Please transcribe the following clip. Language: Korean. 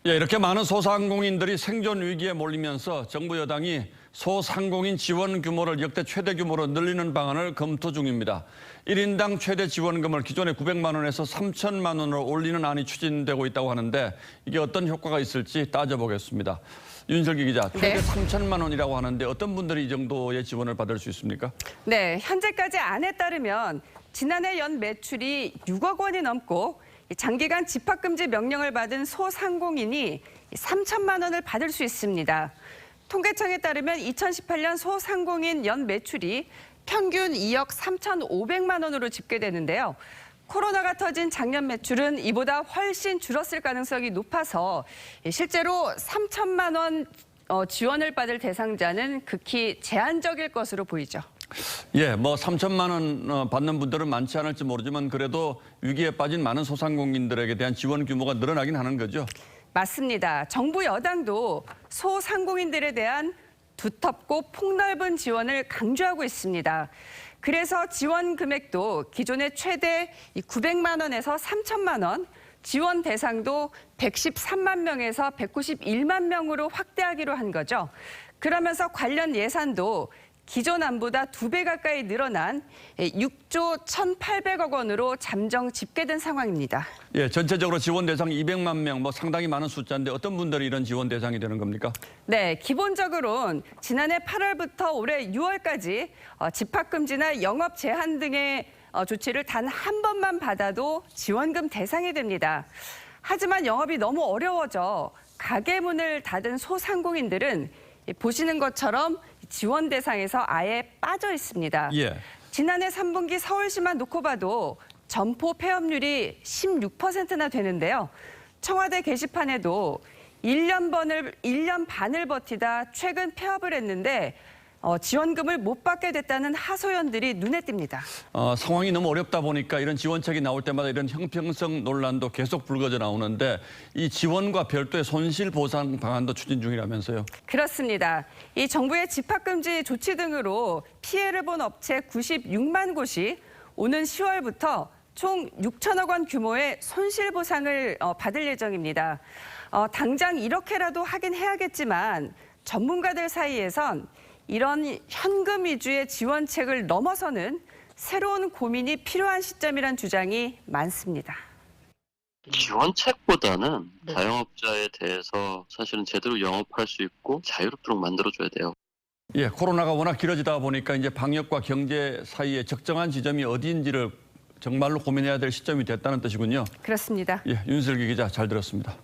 예, 이렇게 많은 소상공인들이 생존 위기에 몰리면서 정부 여당이 소상공인 지원 규모를 역대 최대 규모로 늘리는 방안을 검토 중입니다. 1인당 최대 지원금을 기존의 900만 원에서 3천만 원으로 올리는 안이 추진되고 있다고 하는데 이게 어떤 효과가 있을지 따져보겠습니다. 윤슬기 기자, 최대 3천만 원이라고 하는데 어떤 분들이 이 정도의 지원을 받을 수 있습니까? 네, 현재까지 안에 따르면 지난해 연 매출이 6억 원이 넘고 장기간 집합금지 명령을 받은 소상공인이 3천만 원을 받을 수 있습니다. 통계청에 따르면 2018년 소상공인 연 매출이 평균 2억 3,500만 원으로 집계되는데요. 코로나가 터진 작년 매출은 이보다 훨씬 줄었을 가능성이 높아서 실제로 3천만 원 지원을 받을 대상자는 극히 제한적일 것으로 보이죠. 예, 뭐 3천만 원 받는 분들은 많지 않을지 모르지만 그래도 위기에 빠진 많은 소상공인들에게 대한 지원 규모가 늘어나긴 하는 거죠. 맞습니다. 정부 여당도 소상공인들에 대한 두텁고 폭넓은 지원을 강조하고 있습니다. 그래서 지원 금액도 기존의 최대 900만 원에서 3천만 원, 지원 대상도 113만 명에서 191만 명으로 확대하기로 한 거죠. 그러면서 관련 예산도 기존 안보다 2배 가까이 늘어난 6조 1,800억 원으로 잠정 집계된 상황입니다. 예, 전체적으로 지원 대상 200만 명, 뭐 상당히 많은 숫자인데 어떤 분들이 이런 지원 대상이 되는 겁니까? 네, 기본적으로는 지난해 8월부터 올해 6월까지 집합금지나 영업 제한 등의 조치를 단 한 번만 받아도 지원금 대상이 됩니다. 하지만 영업이 너무 어려워져 가게 문을 닫은 소상공인들은 보시는 것처럼 지원 대상에서 아예 빠져 있습니다. 예. 지난해 3분기 서울시만 놓고 봐도 점포 폐업률이 16%나 되는데요. 청와대 게시판에도 1년 반을 버티다 최근 폐업을 했는데 지원금을 못 받게 됐다는 하소연들이 눈에 띕니다. 상황이 너무 어렵다 보니까 이런 지원책이 나올 때마다 이런 형평성 논란도 계속 불거져 나오는데 이 지원과 별도의 손실 보상 방안도 추진 중이라면서요. 그렇습니다. 이 정부의 집합금지 조치 등으로 피해를 본 업체 96만 곳이 오는 10월부터 총 6천억 원 규모의 손실 보상을 받을 예정입니다. 당장 이렇게라도 하긴 해야겠지만 전문가들 사이에선 이런 현금 위주의 지원책을 넘어서는 새로운 고민이 필요한 시점이란 주장이 많습니다. 지원책보다는 자영업자에 대해서 사실은 제대로 영업할 수 있고 자유롭도록 만들어줘야 돼요. 예, 코로나가 워낙 길어지다 보니까 이제 방역과 경제 사이에 적정한 지점이 어디인지를 정말로 고민해야 될 시점이 됐다는 뜻이군요. 그렇습니다. 예, 윤슬기 기자 잘 들었습니다.